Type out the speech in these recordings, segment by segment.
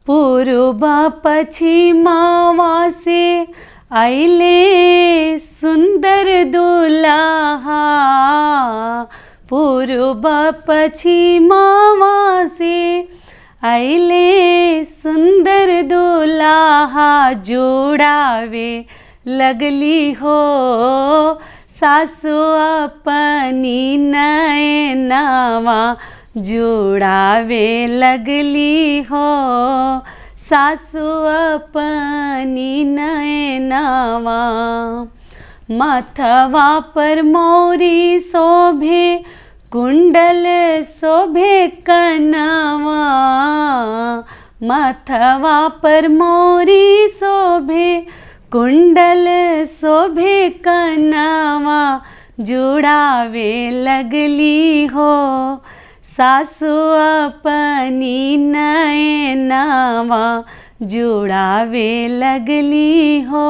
पूर्व पश्चिमवा से आइले सुंदर दुल्हा। पूर्व पश्चिमवा से आइले सुंदर दुल्हा। जोड़ावे लगली हो सासु अपनी नैनवा। जोड़ावे लगली हो सासु अपनी नैनवा। माथवा पर मौरी शोभे कुंडल शोभे कनवा। माथवा पर मौरी शोभे कुंडल शोभे कनवा। जोड़ावे लगली हो सासु अपनी नैनवा। जोड़ावे लगली हो।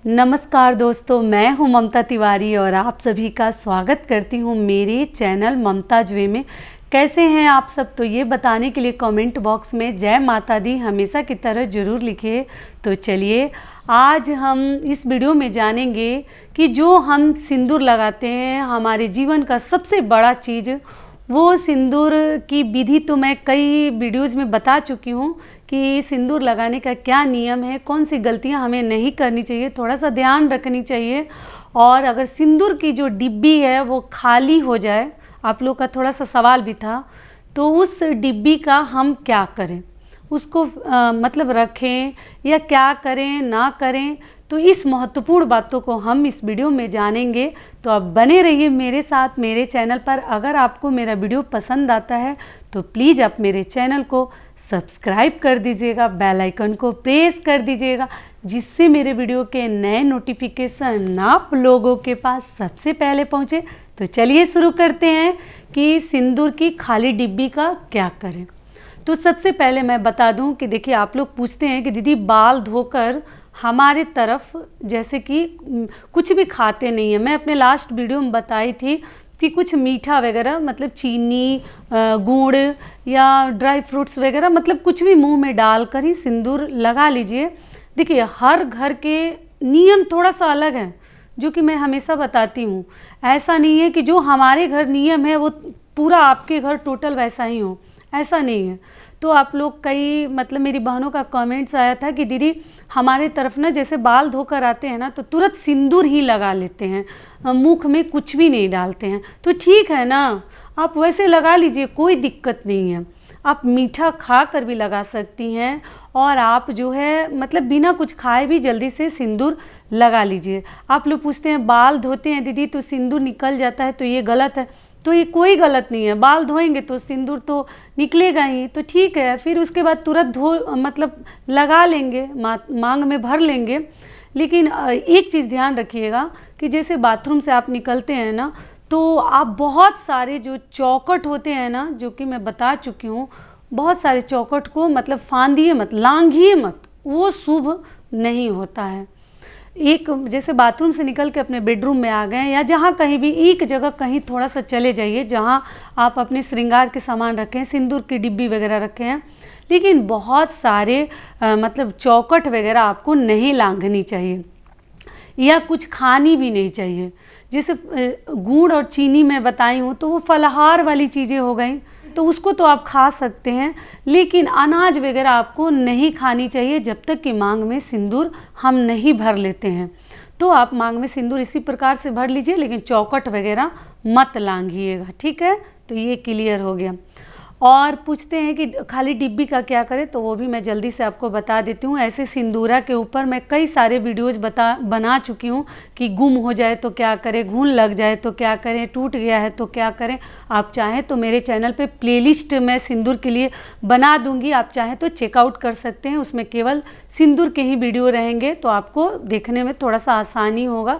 नमस्कार दोस्तों, मैं हूं ममता तिवारी और आप सभी का स्वागत करती हूं मेरे चैनल ममताज वे में। कैसे हैं आप सब? तो ये बताने के लिए कमेंट बॉक्स में जय माता दी हमेशा की तरह ज़रूर लिखिए। तो चलिए आज हम इस वीडियो में जानेंगे कि जो हम सिंदूर लगाते हैं, हमारे जीवन का सबसे बड़ा चीज़ वो सिंदूर की विधि तो मैं कई वीडियोज़ में बता चुकी हूँ कि सिंदूर लगाने का क्या नियम है, कौन सी गलतियाँ हमें नहीं करनी चाहिए, थोड़ा सा ध्यान रखनी चाहिए। और अगर सिंदूर की जो डिब्बी है वो खाली हो जाए, आप लोग का थोड़ा सा सवाल भी था, तो उस डिब्बी का हम क्या करें, उसको मतलब रखें या क्या करें ना करें, तो इस महत्वपूर्ण बातों को हम इस वीडियो में जानेंगे। तो आप बने रहिए मेरे साथ मेरे चैनल पर। अगर आपको मेरा वीडियो पसंद आता है तो प्लीज़ आप मेरे चैनल को सब्सक्राइब कर दीजिएगा, बेल आइकन को प्रेस कर दीजिएगा, जिससे मेरे वीडियो के नए नोटिफिकेशन आप लोगों के पास सबसे पहले पहुँचे। तो चलिए शुरू करते हैं कि सिंदूर की खाली डिब्बी का क्या करें। तो सबसे पहले मैं बता दूं कि देखिए, आप लोग पूछते हैं कि दीदी बाल धोकर हमारे तरफ जैसे कि कुछ भी खाते नहीं है। मैं अपने लास्ट वीडियो में बताई थी कि कुछ मीठा वगैरह मतलब चीनी, गुड़ या ड्राई फ्रूट्स वगैरह मतलब कुछ भी मुंह में डालकर ही सिंदूर लगा लीजिए। देखिए, हर घर के नियम थोड़ा सा अलग है, जो कि मैं हमेशा बताती हूँ। ऐसा नहीं है कि जो हमारे घर नियम है वो पूरा आपके घर टोटल वैसा ही हो, ऐसा नहीं है। तो आप लोग कई मतलब मेरी बहनों का कमेंट्स आया था कि दीदी हमारे तरफ ना जैसे बाल धोकर आते हैं ना तो तुरंत सिंदूर ही लगा लेते हैं, मुख में कुछ भी नहीं डालते हैं। तो ठीक है ना, आप वैसे लगा लीजिए, कोई दिक्कत नहीं है। आप मीठा खा कर भी लगा सकती हैं और आप जो है मतलब बिना कुछ खाए भी जल्दी से सिंदूर लगा लीजिए। आप लोग पूछते हैं बाल धोते हैं दीदी तो सिंदूर निकल जाता है, तो ये गलत है। तो ये कोई गलत नहीं है, बाल धोएंगे तो सिंदूर तो निकलेगा ही, तो ठीक है। फिर उसके बाद तुरंत धो मतलब लगा लेंगे, मांग में भर लेंगे। लेकिन एक चीज़ ध्यान रखिएगा कि जैसे बाथरूम से आप निकलते हैं ना, तो आप बहुत सारे जो चौखट होते हैं ना, जो कि मैं बता चुकी हूँ, बहुत सारे चौखट को मतलब फांदिए मत, लांघिए मत, वो शुभ नहीं होता है। एक जैसे बाथरूम से निकल के अपने बेडरूम में आ गए या जहाँ कहीं भी एक जगह कहीं थोड़ा सा चले जाइए जहाँ आप अपने श्रृंगार के सामान रखें, सिंदूर की डिब्बी वगैरह रखे हैं, लेकिन बहुत सारे मतलब चौखट वगैरह आपको नहीं लांघनी चाहिए या कुछ खानी भी नहीं चाहिए। जैसे गुड़ और चीनी मैं बताई हूँ तो वो फलाहार वाली चीज़ें हो गई, तो उसको तो आप खा सकते हैं, लेकिन अनाज वगैरह आपको नहीं खानी चाहिए जब तक कि मांग में सिंदूर हम नहीं भर लेते हैं। तो आप मांग में सिंदूर इसी प्रकार से भर लीजिए, लेकिन चौखट वगैरह मत लांघिएगा, ठीक है। तो ये क्लियर हो गया। और पूछते हैं कि खाली डिब्बी का क्या करें, तो वो भी मैं जल्दी से आपको बता देती हूँ। ऐसे सिंदूरा के ऊपर मैं कई सारे वीडियोज़ बना चुकी हूँ कि गुम हो जाए तो क्या करें, घून लग जाए तो क्या करें, टूट गया है तो क्या करें। आप चाहें तो मेरे चैनल पे प्लेलिस्ट मैं सिंदूर के लिए बना दूँगी, आप चाहें तो चेकआउट कर सकते हैं। उसमें केवल सिंदूर के ही वीडियो रहेंगे, तो आपको देखने में थोड़ा सा आसानी होगा।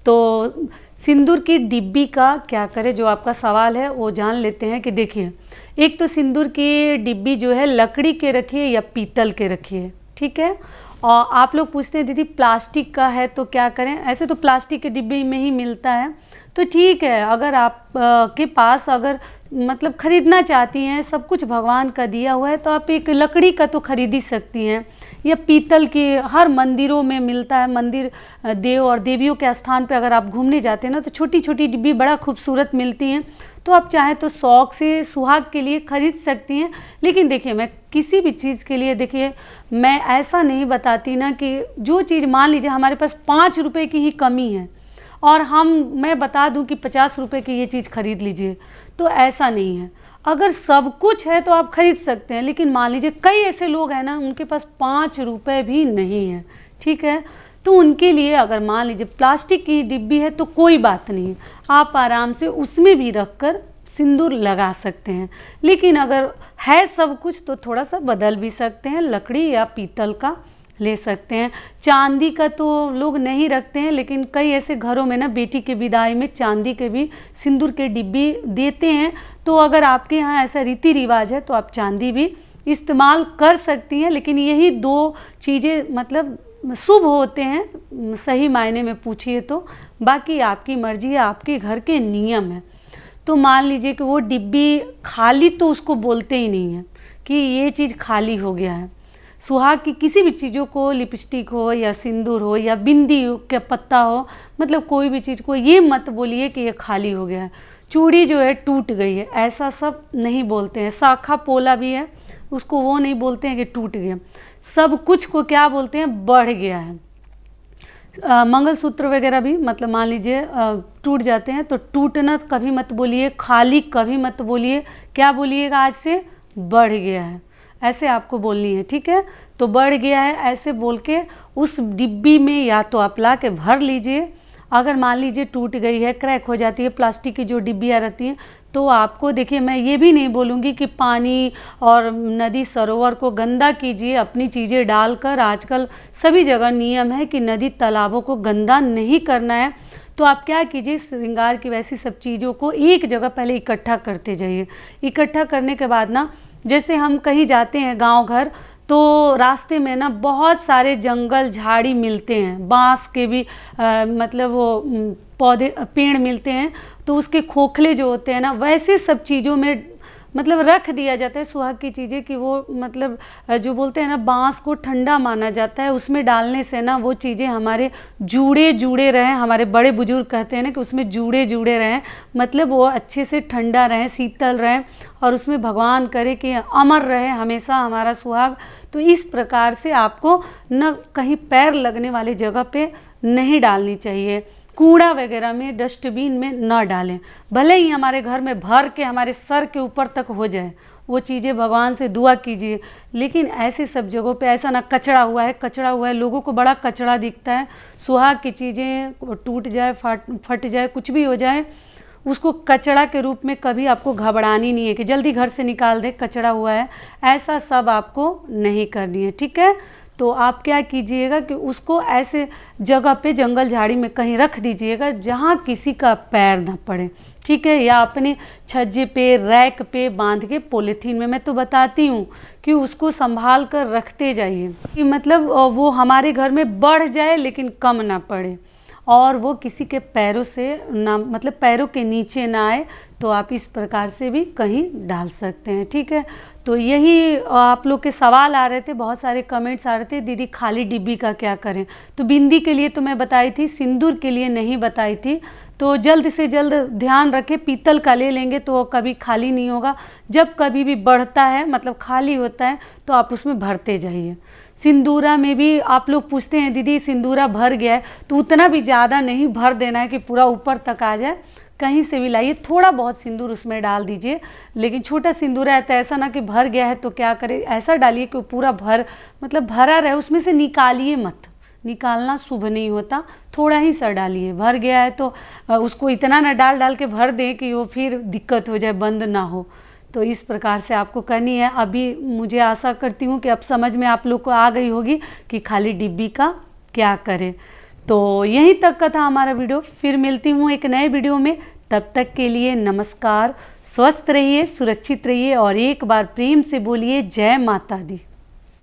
तो सिंदूर की डिब्बी का क्या करें, जो आपका सवाल है वो जान लेते हैं। कि देखिए, एक तो सिंदूर की डिब्बी जो है लकड़ी के रखिए या पीतल के रखिए, ठीक है। और आप लोग पूछते हैं दीदी प्लास्टिक का है तो क्या करें। ऐसे तो प्लास्टिक के डिब्बे में ही मिलता है, तो ठीक है। अगर आप के पास अगर मतलब खरीदना चाहती हैं, सब कुछ भगवान का दिया हुआ है, तो आप एक लकड़ी का तो खरीद ही सकती हैं, या पीतल की हर मंदिरों में मिलता है। मंदिर देव और देवियों के स्थान पे अगर आप घूमने जाते हैं ना, तो छोटी छोटी डिब्बी बड़ा खूबसूरत मिलती हैं, तो आप चाहें तो शौक से सुहाग के लिए खरीद सकती हैं। लेकिन देखिए, मैं किसी भी चीज़ के लिए, देखिए मैं ऐसा नहीं बताती ना कि जो चीज़ मान लीजिए हमारे पास 5 रुपए की ही कमी है और मैं बता दूं कि 50 रुपए की ये चीज़ खरीद लीजिए, तो ऐसा नहीं है। अगर सब कुछ है तो आप खरीद सकते हैं, लेकिन मान लीजिए कई ऐसे लोग हैं ना, उनके पास 5 रुपए भी नहीं है, ठीक है, तो उनके लिए अगर मान लीजिए प्लास्टिक की डिब्बी है तो कोई बात नहीं, आप आराम से उसमें भी रखकर सिंदूर लगा सकते हैं। लेकिन अगर है सब कुछ तो थोड़ा सा बदल भी सकते हैं, लकड़ी या पीतल का ले सकते हैं। चांदी का तो लोग नहीं रखते हैं, लेकिन कई ऐसे घरों में ना बेटी के विदाई में चांदी के भी सिंदूर के डिब्बी देते हैं, तो अगर आपके यहाँ ऐसा रीति रिवाज है तो आप चांदी भी इस्तेमाल कर सकती हैं। लेकिन यही 2 चीज़ें मतलब शुभ होते हैं सही मायने में पूछिए तो, बाकी आपकी मर्जी है, आपके घर के नियम है। तो मान लीजिए कि वो डिब्बी खाली, तो उसको बोलते ही नहीं है कि ये चीज़ खाली हो गया है। सुहाग की किसी भी चीज़ों को, लिपस्टिक हो या सिंदूर हो या बिंदी का पत्ता हो, मतलब कोई भी चीज़ को ये मत बोलिए कि ये खाली हो गया है, चूड़ी जो है टूट गई है, ऐसा सब नहीं बोलते हैं। शाखा पोला भी है, उसको वो नहीं बोलते हैं कि टूट गया, सब कुछ को क्या बोलते हैं, बढ़ गया है। मंगलसूत्र वगैरह भी मतलब मान लीजिए टूट जाते हैं, तो टूटना कभी मत बोलिए, खाली कभी मत बोलिए, क्या बोलिएगा आज से, बढ़ गया है, ऐसे आपको बोलनी है, ठीक है। तो बढ़ गया है ऐसे बोल के उस डिब्बी में या तो आप ला के भर लीजिए। अगर मान लीजिए टूट गई है, क्रैक हो जाती है, प्लास्टिक की जो डिब्बियाँ रहती हैं, तो आपको देखिए, मैं ये भी नहीं बोलूँगी कि पानी और नदी सरोवर को गंदा कीजिए अपनी चीज़ें डालकर। आजकल सभी जगह नियम है कि नदी तालाबों को गंदा नहीं करना है। तो आप क्या कीजिए, श्रृंगार की वैसी सब चीज़ों को एक जगह पहले इकट्ठा करते जाइए। इकट्ठा करने के बाद ना, जैसे हम कहीं जाते हैं गांव घर, तो रास्ते में ना बहुत सारे जंगल झाड़ी मिलते हैं, बांस के भी मतलब वो पौधे पेड़ मिलते हैं, तो उसके खोखले जो होते हैं ना, वैसे सब चीज़ों में मतलब रख दिया जाता है सुहाग की चीज़ें, कि वो मतलब जो बोलते हैं ना, बांस को ठंडा माना जाता है, उसमें डालने से ना वो चीज़ें हमारे जुड़े जुड़े रहें। हमारे बड़े बुजुर्ग कहते हैं ना कि उसमें जुड़े जुड़े रहें, मतलब वो अच्छे से ठंडा रहें, शीतल रहें, और उसमें भगवान करे कि अमर रहे हमेशा हमारा सुहाग। तो इस प्रकार से आपको न कहीं पैर लगने वाली जगह पे नहीं डालनी चाहिए, कूड़ा वगैरह में, डस्टबिन में न डालें। भले ही हमारे घर में भर के हमारे सर के ऊपर तक हो जाए वो चीज़ें, भगवान से दुआ कीजिए, लेकिन ऐसे सब जगहों पे ऐसा ना, कचड़ा हुआ है, कचड़ा हुआ है, लोगों को बड़ा कचड़ा दिखता है। सुहाग की चीज़ें टूट जाए, फट जाए, कुछ भी हो जाए, उसको कचड़ा के रूप में कभी आपको घबरानी नहीं है कि जल्दी घर से निकाल दे, कचड़ा हुआ है, ऐसा सब आपको नहीं करनी है, ठीक है। तो आप क्या कीजिएगा कि उसको ऐसे जगह पे, जंगल झाड़ी में कहीं रख दीजिएगा जहाँ किसी का पैर ना पड़े, ठीक है, या अपने छज्जे पे, रैक पे बांध के पॉलीथीन में। मैं तो बताती हूँ कि उसको संभाल कर रखते जाइए, कि मतलब वो हमारे घर में बढ़ जाए लेकिन कम ना पड़े, और वो किसी के पैरों से ना, मतलब पैरों के नीचे ना आए। तो आप इस प्रकार से भी कहीं डाल सकते हैं, ठीक है। तो यही आप लोग के सवाल आ रहे थे, बहुत सारे कमेंट्स आ रहे थे, दीदी खाली डिब्बी का क्या करें। तो बिंदी के लिए तो मैं बताई थी, सिंदूर के लिए नहीं बताई थी। तो जल्द से जल्द ध्यान रखें, पीतल का ले लेंगे तो वो कभी खाली नहीं होगा। जब कभी भी बढ़ता है, मतलब खाली होता है, तो आप उसमें भरते जाइए। सिंदूरा में भी आप लोग पूछते हैं, दीदी सिंदूरा भर गया है, तो उतना भी ज़्यादा नहीं भर देना है कि पूरा ऊपर तक आ जाए, कहीं से भी लाइए, थोड़ा बहुत सिंदूर उसमें डाल दीजिए। लेकिन छोटा सिंदूरा है तो ऐसा ना कि भर गया है तो क्या करें, ऐसा डालिए कि पूरा मतलब भरा रहे, उसमें से निकालिए मत, निकालना शुभ नहीं होता, थोड़ा ही सा डालिए। भर गया है तो उसको इतना ना डाल के भर दें कि वो फिर दिक्कत हो जाए, बंद ना हो। तो इस प्रकार से आपको करनी है। अभी मुझे आशा करती हूँ कि अब समझ में आप लोग को आ गई होगी कि खाली डिब्बी का क्या करें। तो यहीं तक का था हमारा वीडियो, फिर मिलती हूँ एक नए वीडियो में। तब तक के लिए नमस्कार, स्वस्थ रहिए, सुरक्षित रहिए, और एक बार प्रेम से बोलिए जय माता दी।